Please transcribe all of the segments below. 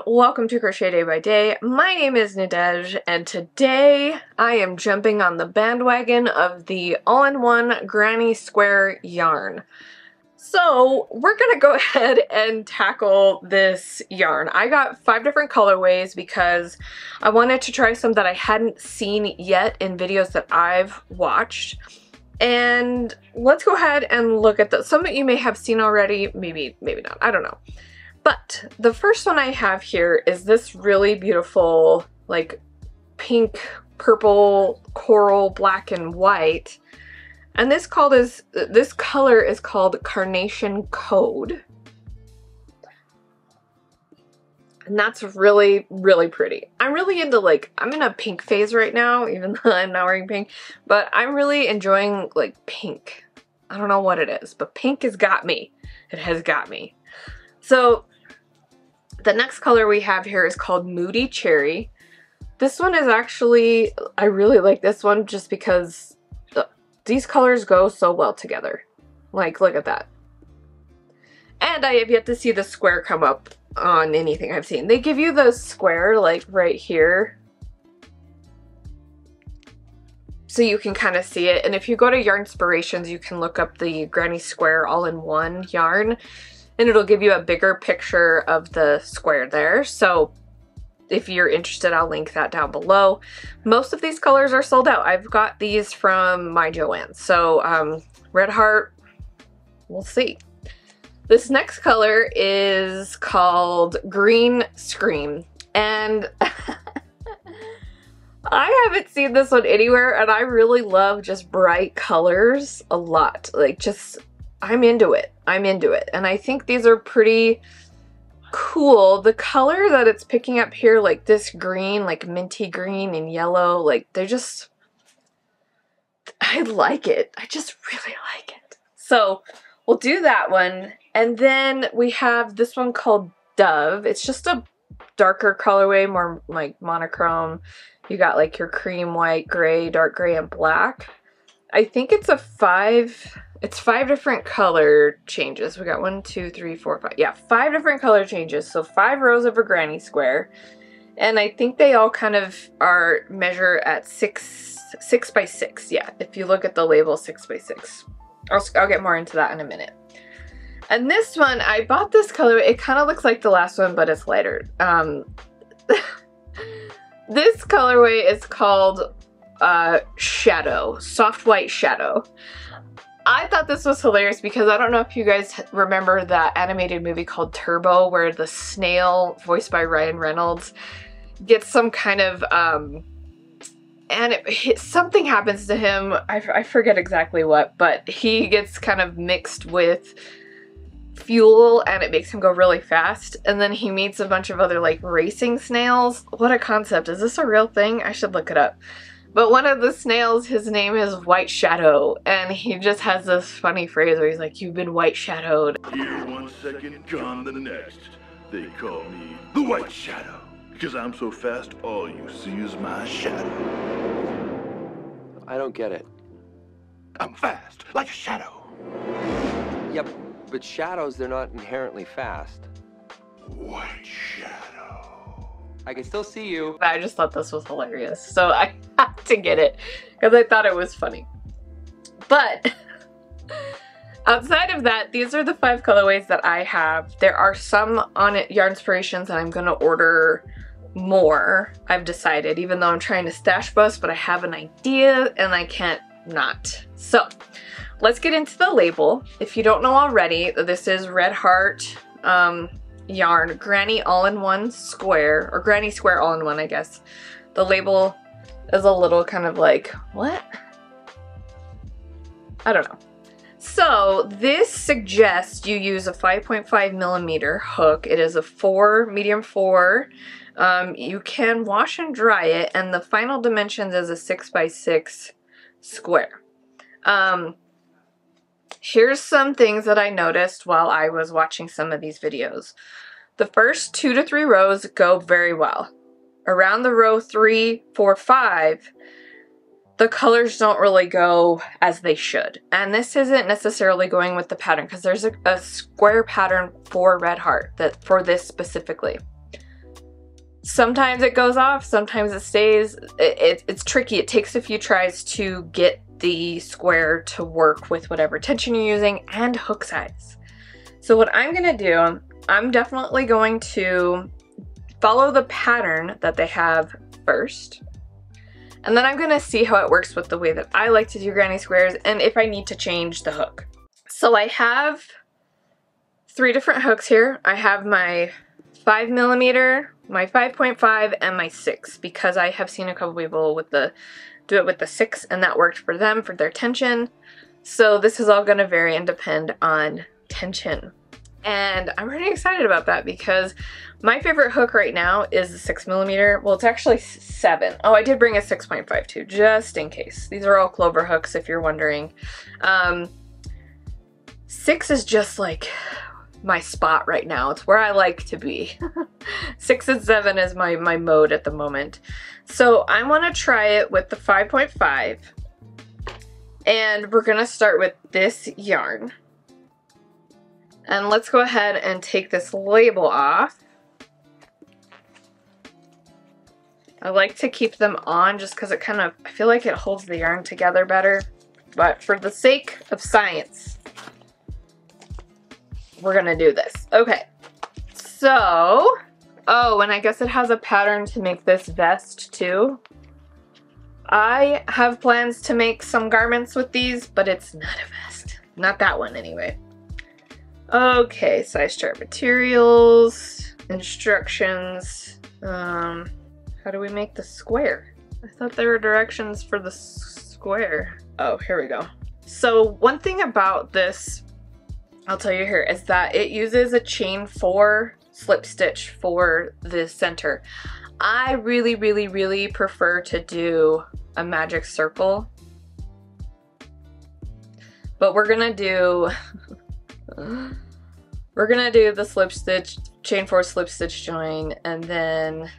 welcome to Crochet Day by Day. My name is Nadej, and today I am jumping on the bandwagon of the all-in-one granny square yarn. So we're gonna go ahead and tackle this yarn. I got 5 different colorways because I wanted to try some that I hadn't seen yet in videos that I've watched. And let's go ahead and look at those. Some that you may have seen already, maybe not, I don't know. But the first one I have here is this really beautiful, like, pink, purple, coral, black, and white. And this color is called Carnation Code. And that's really, really pretty. I'm really into, like, I'm in a pink phase right now, even though I'm not wearing pink. But I'm really enjoying, like, pink. I don't know what it is, but pink has got me. It has got me. So the next color we have here is called Moody Cherry. This one is actually, I really like this one just because these colors go so well together. Like, look at that. And I have yet to see the square come up on anything I've seen. They give you the square, like, right here, so you can kind of see it. And if you go to Yarn Inspirations, you can look up the Granny Square all-in-one yarn, and it'll give you a bigger picture of the square there. So if you're interested, I'll link that down below. Most of these colors are sold out. I've got these from my Joann. So Red Heart, we'll see. This next color is called Green Scream. And I haven't seen this one anywhere, and I really love just bright colors a lot. Like, just, I'm into it. I'm into it. And I think these are pretty cool. The color that it's picking up here, like this green, like minty green and yellow, like they're just, I like it. I just really like it. So we'll do that one. And then we have this one called Dove. It's just a darker colorway, more like monochrome. You got like your cream, white, gray, dark gray, and black. I think it's a 5 different color changes. We got 1, 2, 3, 4, 5. Yeah, 5 different color changes. So 5 rows of a granny square. And I think they all kind of are measure at 6 by 6. Yeah, if you look at the label, 6 by 6. I'll get more into that in a minute. And this one, I bought this color. It kind of looks like the last one, but it's lighter. This colorway is called Shadow, Soft White Shadow. I thought this was hilarious because I don't know if you guys remember that animated movie called Turbo, where the snail, voiced by Ryan Reynolds, gets some kind of, something happens to him. I forget exactly what, but he gets kind of mixed with fuel and it makes him go really fast. And then he meets a bunch of other, like, racing snails. What a concept. Is this a real thing? I should look it up. But one of the snails, his name is White Shadow, and he just has this funny phrase where he's like, "You've been white shadowed." Here 1 second, gone the next. They call me the White Shadow, because I'm so fast all you see is my shadow. I don't get it. I'm fast, like a shadow. Yep, but shadows, they're not inherently fast. White Shadow. I can still see you. I just thought this was hilarious, so I had to get it because I thought it was funny. But outside of that, these are the 5 colorways that I have. There are some on Yarn Inspirations and I'm gonna order more, I've decided, even though I'm trying to stash bust, but I have an idea and I can't not. So let's get into the label. If you don't know already, this is Red Heart yarn, Granny all-in-one square, or Granny Square all-in-one, I guess. The label is a little kind of like, what? I don't know. So this suggests you use a 5.5 millimeter hook. It is a medium 4. You can wash and dry it, and the final dimensions is a 6 by 6 square. Here's some things that I noticed while I was watching some of these videos. The first 2 to 3 rows go very well. Around the row 3, 4, 5, the colors don't really go as they should. And this isn't necessarily going with the pattern because there's a square pattern for Red Heart for this specifically. Sometimes it goes off, sometimes it stays. It's tricky. It takes a few tries to get the square to work with whatever tension you're using and hook size. So what I'm gonna do, I'm definitely going to follow the pattern that they have first. And then I'm gonna see how it works with the way that I like to do granny squares and if I need to change the hook. So I have 3 different hooks here. I have my 5mm, my 5.5, and my 6, because I have seen a couple people do it with the 6 and that worked for them for their tension. So this is all going to vary and depend on tension. And I'm really excited about that because my favorite hook right now is the 6mm. Well, it's actually 7. Oh, I did bring a 6.5 too, just in case. These are all clover hooks if you're wondering. 6 is just like my spot right now. It's where I like to be. 6 and 7 is my mode at the moment. So I want to try it with the 5.5. And we're going to start with this yarn. And let's go ahead and take this label off. I like to keep them on just because it kind of, I feel like it holds the yarn together better. But for the sake of science, we're gonna do this. Okay, so, oh, and I guess it has a pattern to make this vest too. I have plans to make some garments with these, but it's not a vest. Not that one anyway. Okay, size chart materials, instructions. How do we make the square? I thought there were directions for the square. Oh, here we go. So one thing about this, I'll tell you here, is that it uses a chain 4 slip stitch for the center. I really prefer to do a magic circle, but we're gonna do the slip stitch, chain 4 slip stitch join, and then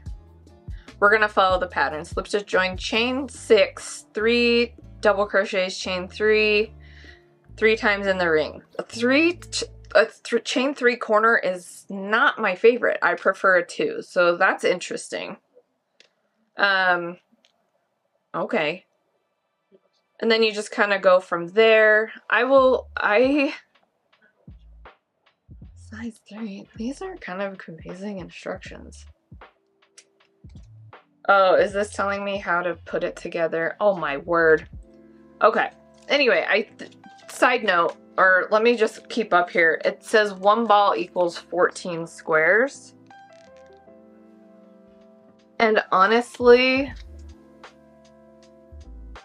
we're gonna follow the pattern. Slip stitch join, chain 6, 3 double crochets, chain 3, 3 times in the ring. Chain 3 corner is not my favorite. I prefer a 2, so that's interesting. Okay. And then you just kind of go from there. Size 3. These are kind of confusing instructions. Oh, is this telling me how to put it together? Oh my word. Okay. Anyway, side note, or let me just keep up here. It says 1 ball equals 14 squares. And honestly,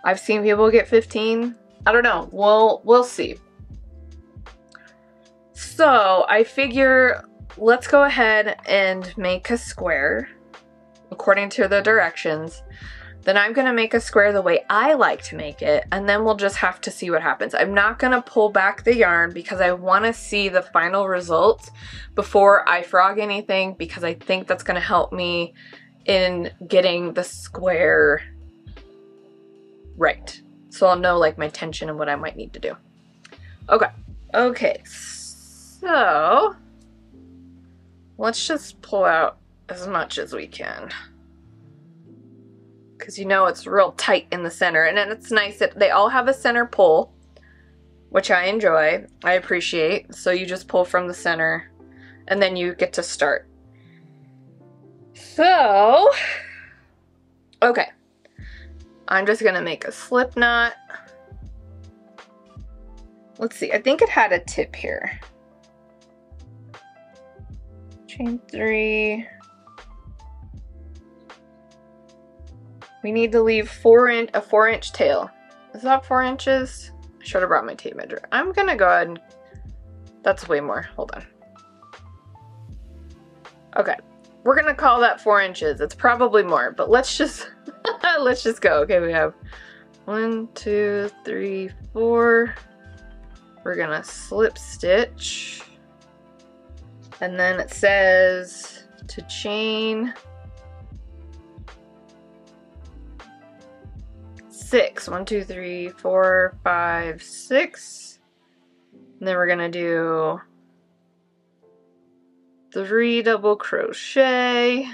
I've seen people get 15. I don't know. We'll see. So I figure let's go ahead and make a square according to the directions. Then I'm going to make a square the way I like to make it, and then we'll just have to see what happens. I'm not going to pull back the yarn because I want to see the final result before I frog anything, because I think that's going to help me in getting the square right. So I'll know like my tension and what I might need to do. Okay, so let's just pull out as much as we can, because you know it's real tight in the center, and then it's nice that they all have a center pull, which I enjoy, I appreciate. So you just pull from the center and then you get to start. So, okay, I'm just gonna make a slip knot. Let's see, I think it had a tip here. Chain 3. We need to leave a 4-inch tail. Is that 4 inches? I should have brought my tape measure. I'm gonna go ahead and, that's way more, hold on. Okay, we're gonna call that 4 inches. It's probably more, but let's just, let's just go. Okay, we have 1, 2, 3, 4. We're gonna slip stitch. And then it says to chain 6. 1, 2, 3, 4, 5, 6. And then we're gonna do 3 double crochet.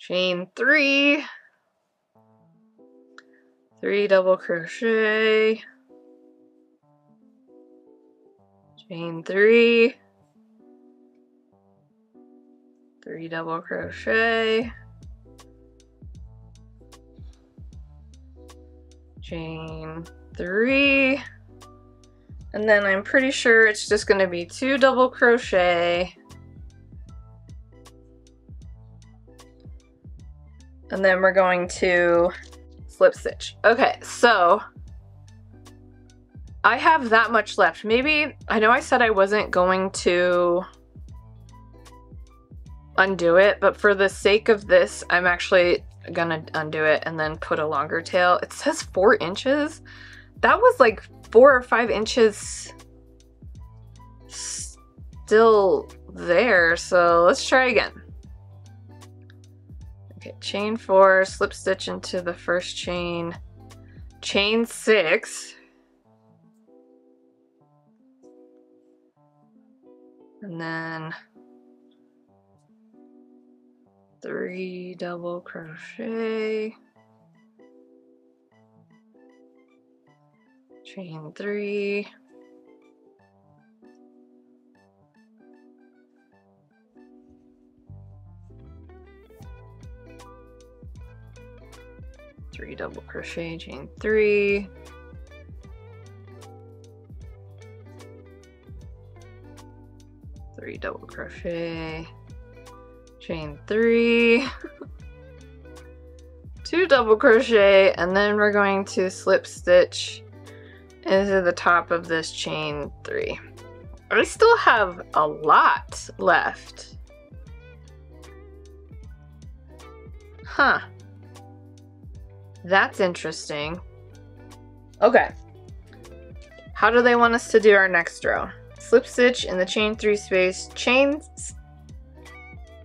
chain 3, 3 double crochet, chain 3, 3 double crochet, chain 3, and then I'm pretty sure it's just going to be 2 double crochet, and then we're going to slip stitch. Okay, so I have that much left. Maybe, I know I said I wasn't going to undo it, but for the sake of this, I'm actually gonna undo it and then put a longer tail. It says 4 inches. That was like 4 or 5 inches still there, so let's try again. Okay, chain 4, slip stitch into the first chain, chain 6, and then 3 double crochet, chain 3, three double crochet, chain 3, three double crochet, chain 3, 2 double crochet, and then we're going to slip stitch into the top of this chain 3. I still have a lot left. Huh. That's interesting. Okay. How do they want us to do our next row? Slip stitch in the chain 3 space, chain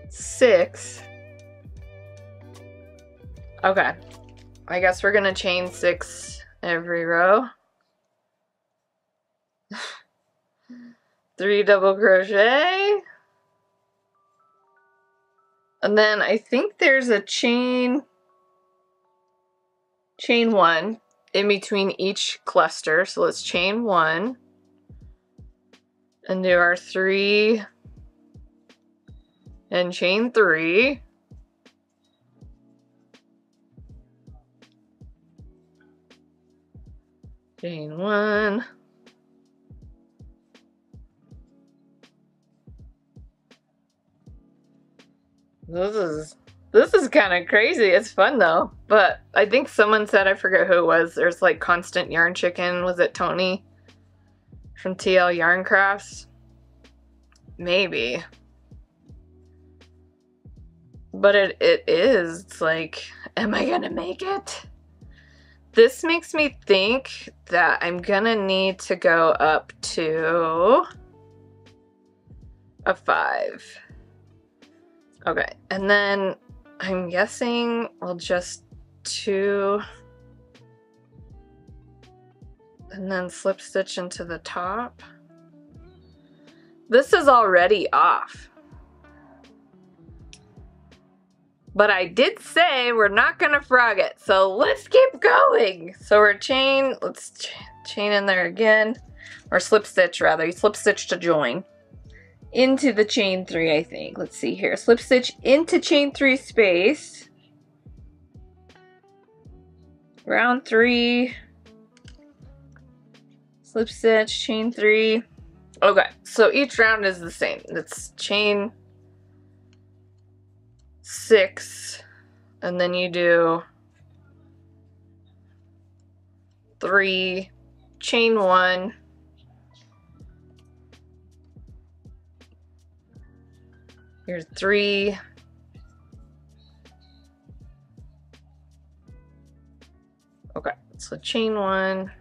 6. Okay. I guess we're gonna chain 6 every row. 3 double crochet. And then I think there's a chain 1 in between each cluster. So let's chain 1 and do our 3 and chain 3. Chain 1. This is kind of crazy. It's fun though. But I think someone said, I forget who it was, there's like constant yarn chicken. Was it Tony from TL Yarn Crafts? Maybe. But it is. It's like, am I gonna make it? This makes me think that I'm gonna need to go up to a 5. Okay, and then I'm guessing we'll just 2 and then slip stitch into the top. This is already off. But I did say we're not gonna frog it, so let's keep going. So we're let's chain in there again, or slip stitch rather. You slip stitch to join into the chain 3, I think. Let's see here. Slip stitch into chain 3 space. Round 3. Slip stitch, chain 3. Okay, so each round is the same. It's chain 6, and then you do 3, chain 1, here's 3, okay, so chain 1,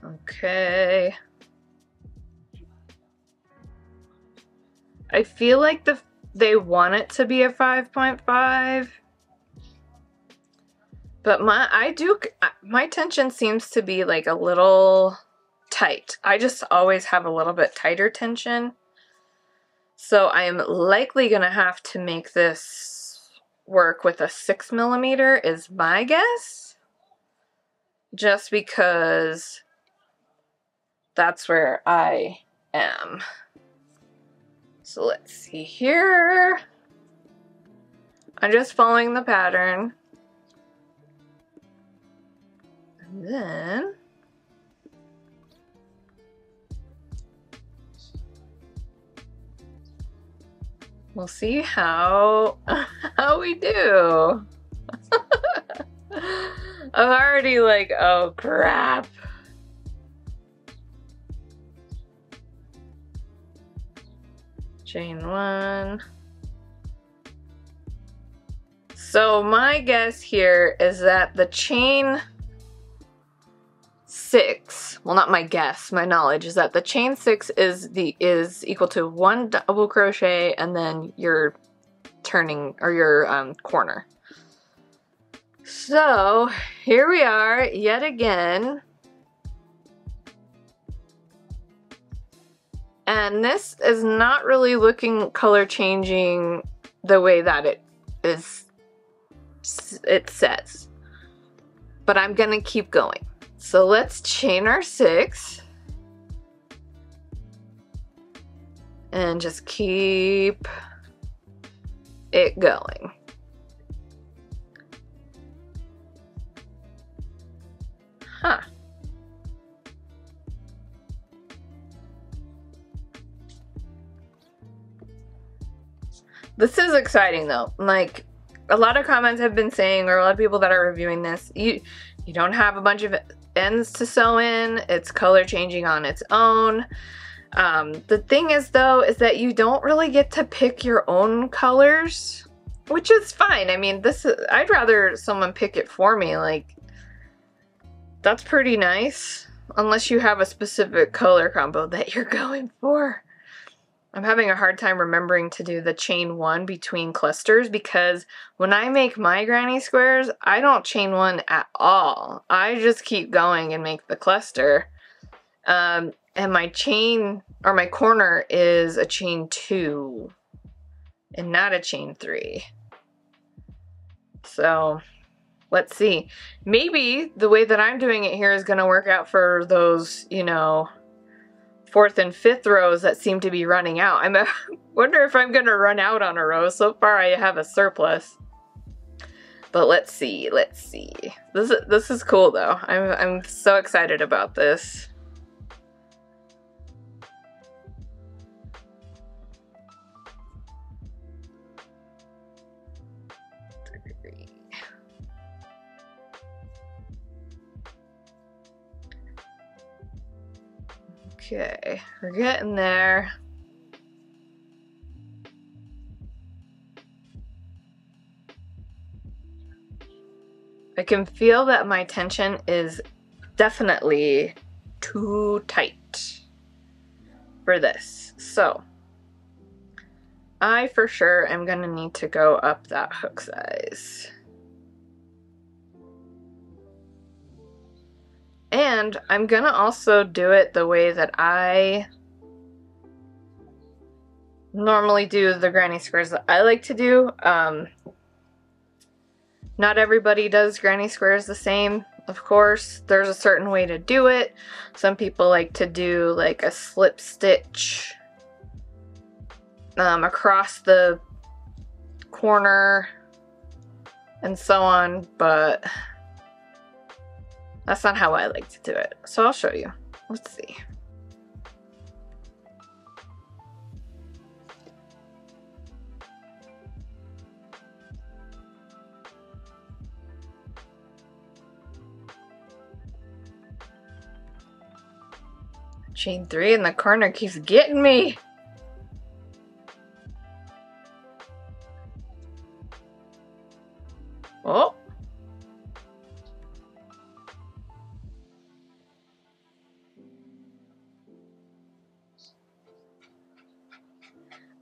okay. I feel like they want it to be a 5.5. But my tension seems to be like a little tight. I just always have a little bit tighter tension. So I am likely going to have to make this work with a 6mm is my guess. Just because that's where I am. So let's see here. I'm just following the pattern. And then we'll see how we do. I'm already like, oh crap. Chain 1. So my guess here is that the chain 6, well, not my guess, my knowledge is that the chain 6 is equal to 1 double crochet and then your turning or your corner. So here we are yet again. And this is not really looking color changing the way that it says. But I'm gonna keep going. So let's chain our 6. And just keep it going. Huh. This is exciting though. Like, a lot of comments have been saying, or a lot of people that are reviewing this, you don't have a bunch of ends to sew in. It's color changing on its own. The thing is though, is that you don't really get to pick your own colors, which is fine. I mean, I'd rather someone pick it for me. Like, that's pretty nice, unless you have a specific color combo that you're going for. I'm having a hard time remembering to do the chain 1 between clusters because when I make my granny squares, I don't chain 1 at all. I just keep going and make the cluster. And my chain, or my corner, is a chain 2 and not a chain 3. So let's see. Maybe the way that I'm doing it here is going to work out for those, you know, 4th and 5th rows that seem to be running out. I wonder if I'm gonna run out on a row. So far I have a surplus. But let's see, let's see. This is cool though. I'm so excited about this. Okay, we're getting there. I can feel that my tension is definitely too tight for this. So I for sure am gonna need to go up that hook size. And I'm gonna also do it the way that I normally do the granny squares that I like to do. Not everybody does granny squares the same, of course. There's a certain way to do it. Some people like to do like a slip stitch across the corner and so on, but that's not how I like to do it. So I'll show you. Let's see. Chain 3 in the corner keeps getting me. Oh.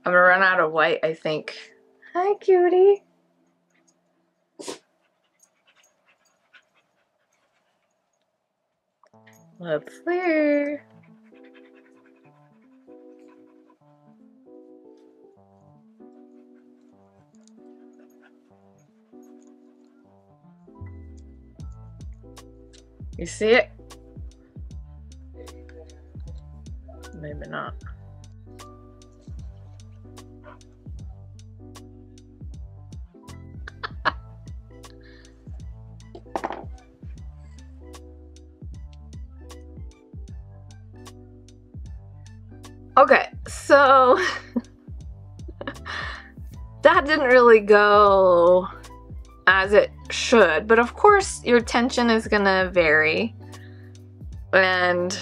I'm gonna run out of white, I think. Hi, cutie. Let's see. You see it? Maybe not. Okay, so that didn't really go as it should, but of course your tension is gonna vary, and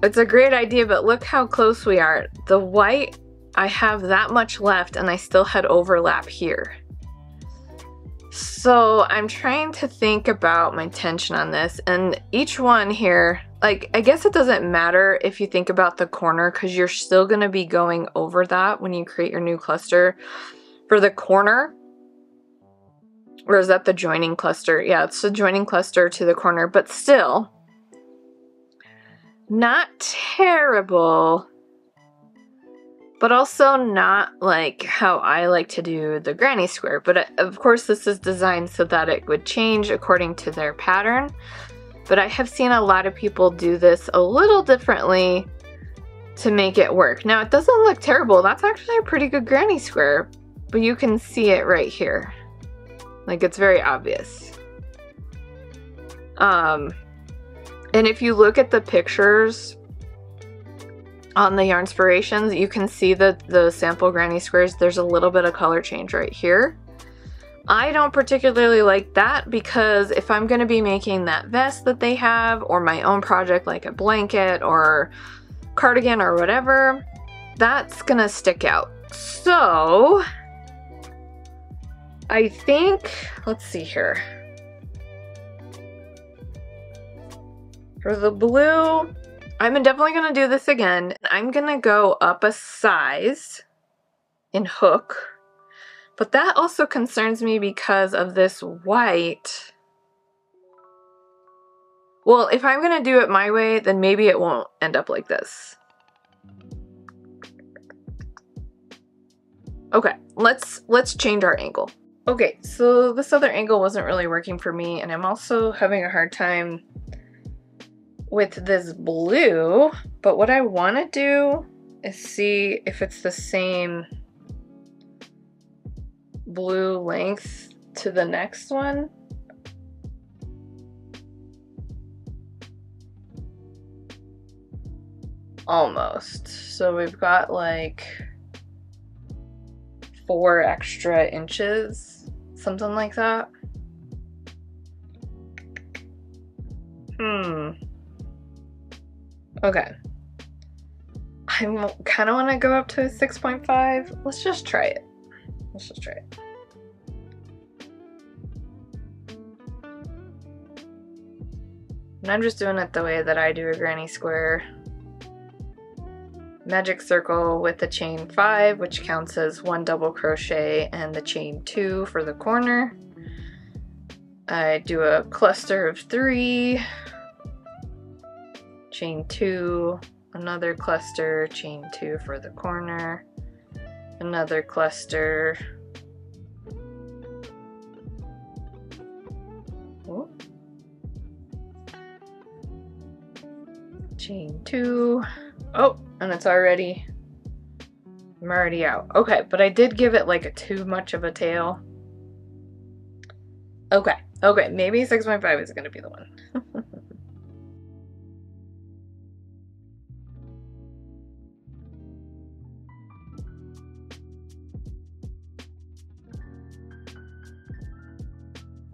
it's a great idea, but look how close we are. The white, I have that much left and I still had overlap here. So I'm trying to think about my tension on this, and each one here, like, I guess it doesn't matter if you think about the corner because you're still going to be going over that when you create your new cluster. For the corner, or is that the joining cluster? Yeah, it's the joining cluster to the corner, but still not terrible, but also not like how I like to do the granny square. But of course this is designed so that it would change according to their pattern. But I have seen a lot of people do this a little differently to make it work. Now it doesn't look terrible. That's actually a pretty good granny square, but you can see it right here. Like, it's very obvious. And if you look at the pictures on the Yarnspirations, you can see the sample granny squares. There's a little bit of color change right here. I don't particularly like that because if I'm going to be making that vest that they have, or my own project like a blanket or cardigan or whatever, that's going to stick out. So I think, let's see here. For the blue, I'm definitely going to do this again. I'm going to go up a size in hook. But that also concerns me because of this white. Well, if I'm going to do it my way, then maybe it won't end up like this. Okay, let's change our angle. Okay, so this other angle wasn't really working for me, and I'm also having a hard time with this blue. But what I want to do is see if it's the same blue length to the next one. Almost. So we've got like 4 extra inches, something like that. Okay. I kind of want to go up to a 6.5. Let's just try it. Let's just try it. And I'm just doing it the way that I do a granny square. Magic circle with the chain 5, which counts as 1 double crochet, and the chain 2 for the corner. I do a cluster of 3, chain 2, another cluster, chain 2 for the corner, another cluster. Ooh. Chain 2. Oh, and I'm already out. Okay, but I did give it like too much of a tail. Okay, maybe 6.5 is gonna be the one.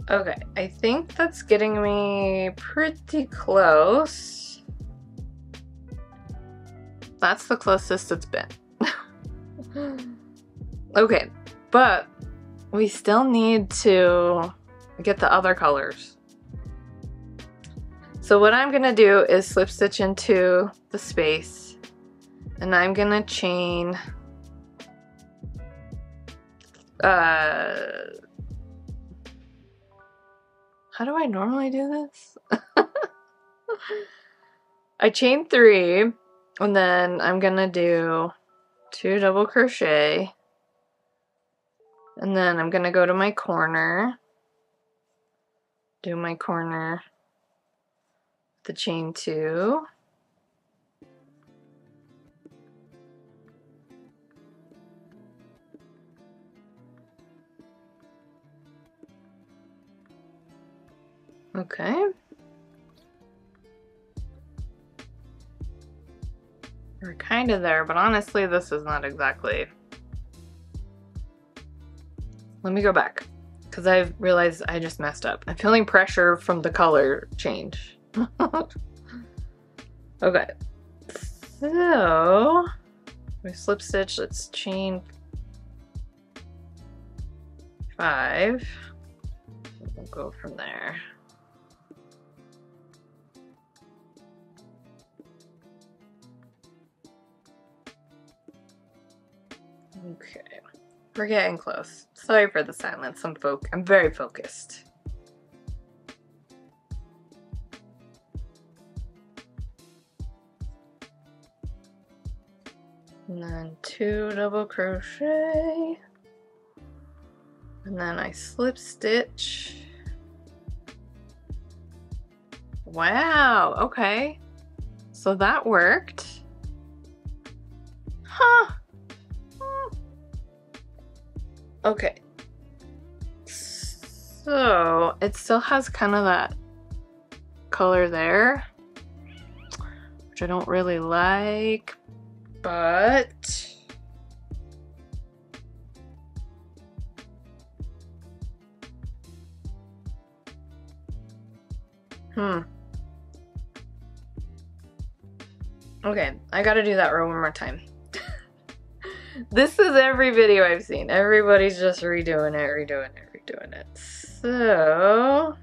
Okay, I think that's getting me pretty close. That's the closest it's been. Okay, but we still need to get the other colors. So what I'm gonna do is slip stitch into the space, and I'm gonna chain how do I normally do this? I chain 3, and then I'm gonna do 2 double crochet, and then I'm gonna go to my corner, do my corner, the chain 2, okay. We're kind of there, but honestly, this is not exactly. Let me go back, because I've realized I just messed up. I'm feeling pressure from the color change. Okay, so we slip stitch, let's chain 5. We'll go from there. Okay, we're getting close. Sorry for the silence. I'm very focused. And then 2 double crochet, and then I slip stitch. Wow, okay, so that worked. Huh. Okay, so it still has kind of that color there, which I don't really like, but okay, I gotta do that row one more time. This is every video I've seen. Everybody's just redoing it. So,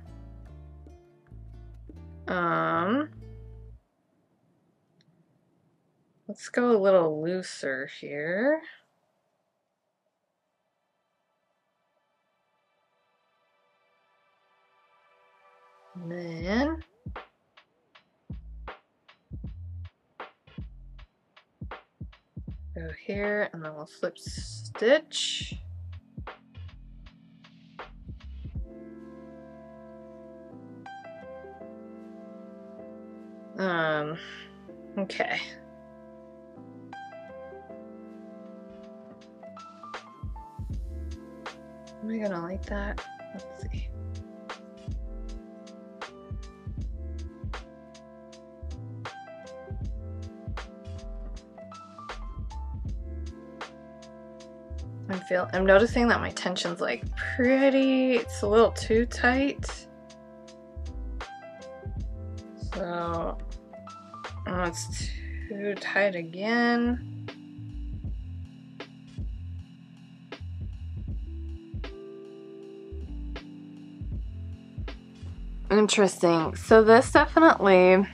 let's go a little looser here. And then go here, and then we'll slip stitch. Okay. Am I gonna like that? Let's see. I'm noticing that my tension's like it's a little too tight. So, oh, it's too tight again. Interesting. So this definitely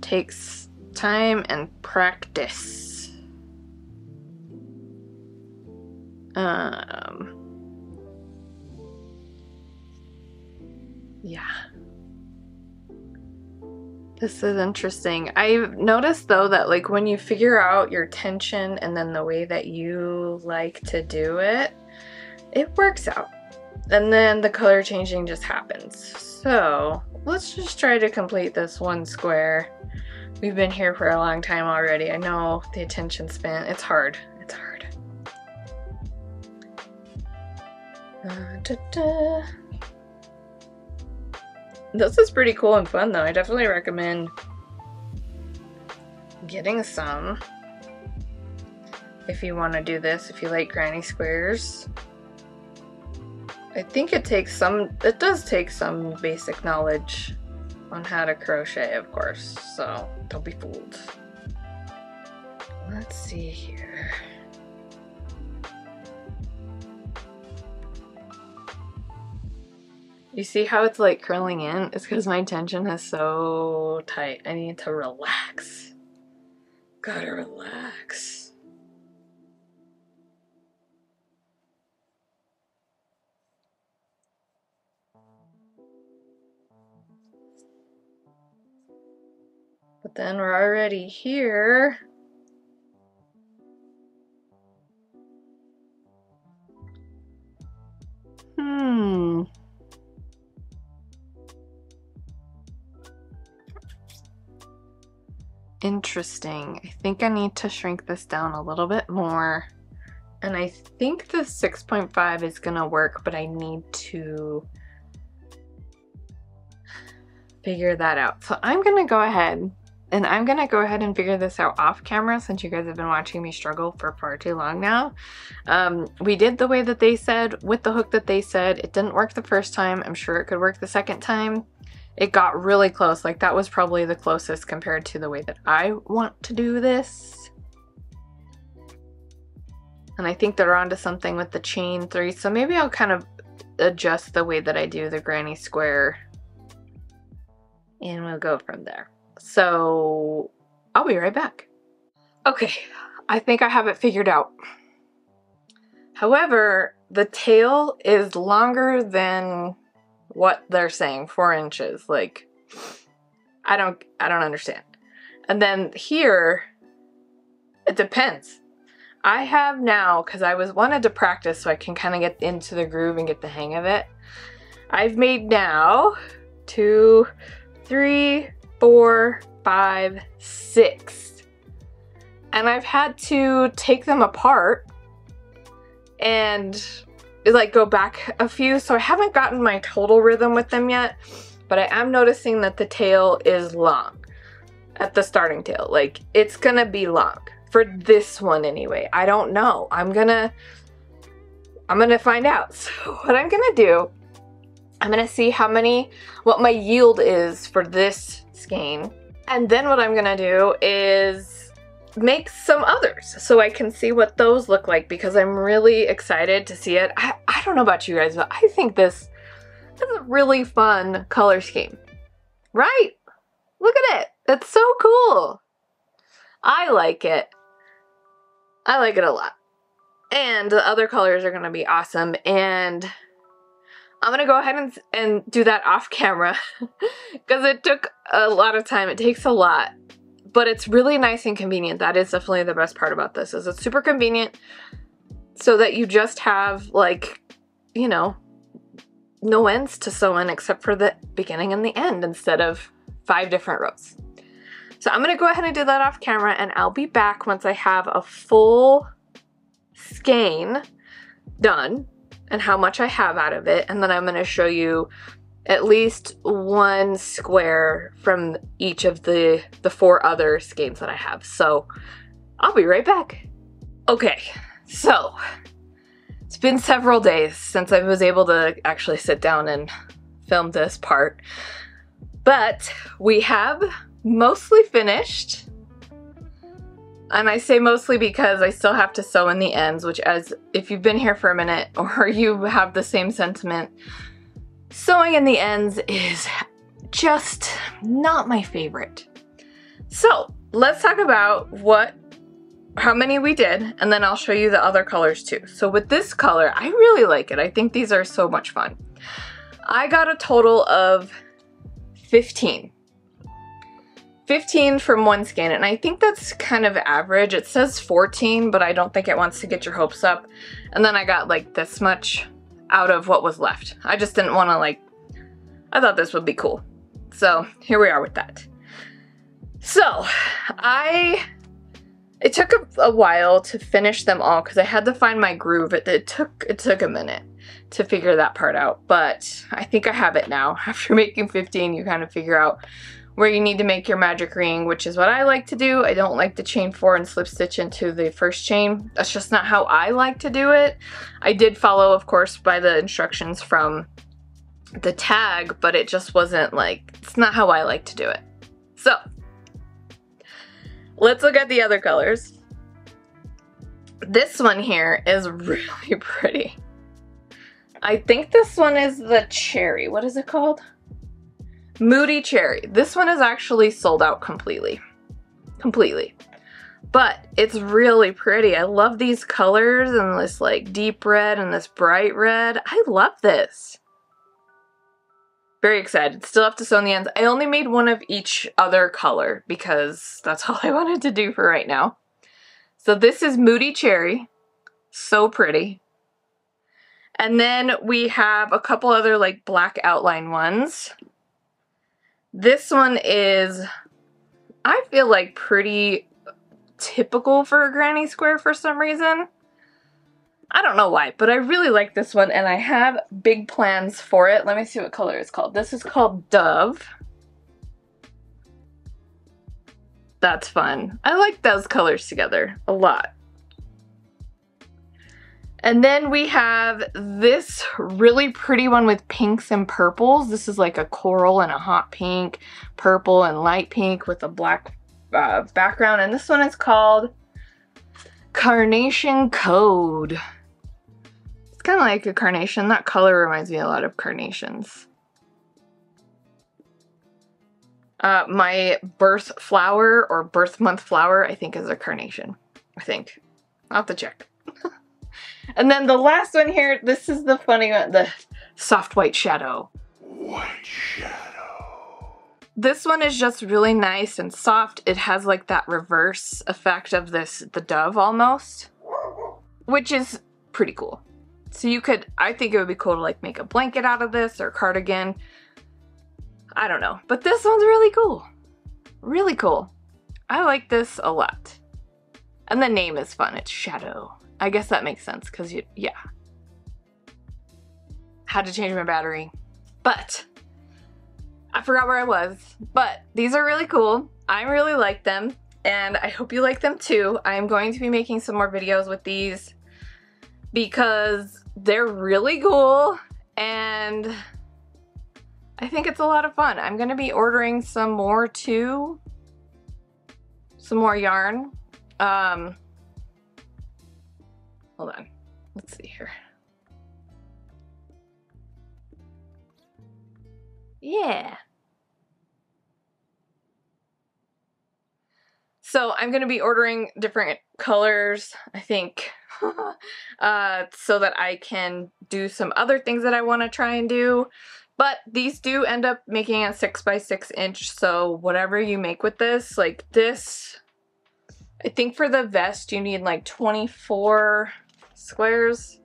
takes time and practice. Yeah. This is interesting. I've noticed though that like when you figure out your tension and then the way that you like to do it, it works out. And then the color changing just happens. So let's just try to complete this one square. We've been here for a long time already. I know the attention span, it's hard. It's hard. This is pretty cool and fun though. I definitely recommend getting some if you want to do this, if you like granny squares. I think it does take some basic knowledge on how to crochet, of course, so don't be fooled. Let's see here. You see how it's like curling in? It's because my tension is so tight. I need to relax. Gotta relax. But then we're already here. Interesting. I think I need to shrink this down a little bit more. And I think the 6.5 is gonna work, but I need to figure that out. So I'm gonna go ahead and figure this out off camera, since you guys have been watching me struggle for far too long now. We did the way that they said, with the hook that they said. It didn't work the first time. I'm sure it could work the second time. It got really close. Like, that was probably the closest compared to the way that I want to do this. And I think they're onto something with the chain 3, so maybe I'll kind of adjust the way that I do the granny square, and we'll go from there. So I'll be right back. Okay, I think I have it figured out. However, the tail is longer than what they're saying, 4 inches. Like, I don't understand. And then here, it depends. I have now, because I wanted to practice so I can kind of get into the groove and get the hang of it. I've made now 2, 3, 4, 5, 6. And I've had to take them apart and like go back a few, so I haven't gotten my total rhythm with them yet, but I am noticing that the tail is long at the starting tail. Like, it's gonna be long for this one anyway. I don't know. I'm gonna find out. So what I'm gonna do, I'm gonna see what my yield is for this skein, and then what I'm gonna do is make some others so I can see what those look like, because I'm really excited to see it. I don't know about you guys, but I think this is a really fun color scheme, right? Look at it. It's so cool. I like it. I like it a lot. And the other colors are gonna be awesome, and I'm gonna go ahead and do that off camera because it took a lot of time. It takes a lot. But it's really nice and convenient. That is definitely the best part about this, is it's super convenient, so that you just have, like, you know, no ends to sew in except for the beginning and the end instead of 5 different rows. So I'm gonna go ahead and do that off camera, and I'll be back once I have a full skein done and how much I have out of it, and then I'm gonna show you at least 1 square from each of the 4 other skeins that I have. So I'll be right back. Okay, so it's been several days since I was able to actually sit down and film this part, but we have mostly finished. And I say mostly because I still have to sew in the ends, which, as if you've been here for a minute or you have the same sentiment, sewing in the ends is just not my favorite. So let's talk about how many we did, and then I'll show you the other colors too. So with this color, I really like it. I think these are so much fun. I got a total of 15. 15 from 1 skein, and I think that's kind of average. It says 14, but I don't think it wants to get your hopes up. And then I got like this much out of what was left. I just didn't want to, like, I thought this would be cool. So here we are with that. So it took a while to finish them all because I had to find my groove. It took a minute to figure that part out, but I think I have it now. After making 15, you kind of figure out where you need to make your magic ring, which is what I like to do. I don't like to chain 4 and slip stitch into the first chain. That's just not how I like to do it. I did follow, of course, by the instructions from the tag, but it just wasn't like, it's not how I like to do it. So let's look at the other colors. This one here is really pretty. I think this one is the cherry. What is it called? Moody Cherry. This one is actually sold out completely. But it's really pretty. I love these colors and this like deep red and this bright red. I love this. Very excited. Still have to sew on the ends. I only made one of each other color because that's all I wanted to do for right now. So this is Moody Cherry. So pretty. And then we have a couple other like black outline ones. This one is, I feel like, pretty typical for a granny square for some reason. I don't know why, but I really like this one and I have big plans for it. Let me see what color it's called. This is called Dove. That's fun. I like those colors together a lot. And then we have this really pretty one with pinks and purples. This is like a coral and a hot pink, purple and light pink with a black background. And this one is called Carnation Code. It's kind of like a carnation. That color reminds me a lot of carnations. My birth flower or birth month flower, I think, is a carnation. I think. I'll have to check. And then the last one here, this is the funny one, the soft white shadow. White shadow. This one is just really nice and soft. It has like that reverse effect of this, the dove almost, which is pretty cool. So you could, I think it would be cool to like make a blanket out of this or cardigan. I don't know, but this one's really cool. Really cool. I like this a lot. And the name is fun, it's Shadow. I guess that makes sense because yeah. Had to change my battery. But I forgot where I was. But these are really cool. I really like them and I hope you like them too. I'm going to be making some more videos with these because they're really cool and I think it's a lot of fun. I'm going to be ordering some more too. Some more yarn. Hold on, let's see here. Yeah. So I'm gonna be ordering different colors, I think, so that I can do some other things that I want to try and do. But these do end up making a 6x6 inch, so whatever you make with this, like this, I think for the vest you need like 24 squares.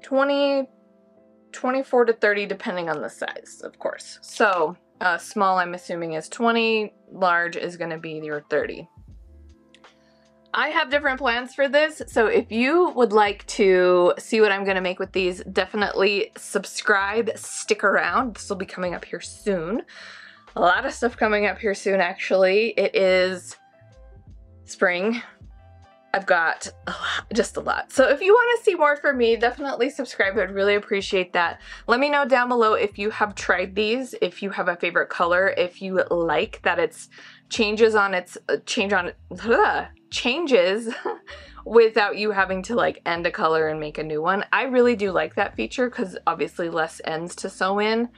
24 to 30 depending on the size, of course. So small I'm assuming is 20, large is going to be your 30. I have different plans for this, so if you would like to see what I'm going to make with these, definitely subscribe, stick around. This will be coming up here soon. A lot of stuff coming up here soon, actually. It is spring. I've got just a lot. So if you want to see more from me, definitely subscribe. I'd really appreciate that. Let me know down below if you have tried these, if you have a favorite color, if you like that it's changes without you having to like end a color and make a new one. I really do like that feature because obviously less ends to sew in.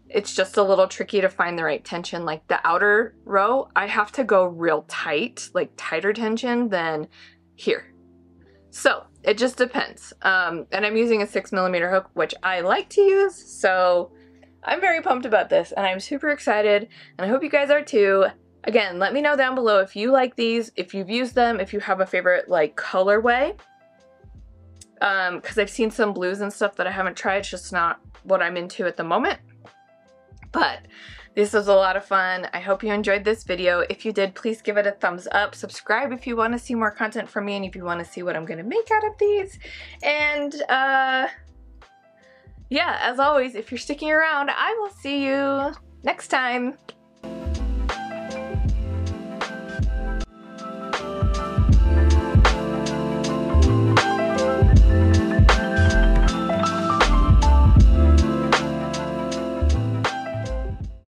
It's just a little tricky to find the right tension. Like the outer row, I have to go real tight, like tighter tension than here. So it just depends. And I'm using a 6mm hook, which I like to use. So I'm very pumped about this and I'm super excited and I hope you guys are too. Again, let me know down below if you like these, if you've used them, if you have a favorite like colorway. Because I've seen some blues and stuff that I haven't tried. It's just not what I'm into at the moment. But this was a lot of fun. I hope you enjoyed this video. If you did, please give it a thumbs up. Subscribe if you want to see more content from me and if you want to see what I'm going to make out of these. And yeah, as always, if you're sticking around, I will see you next time.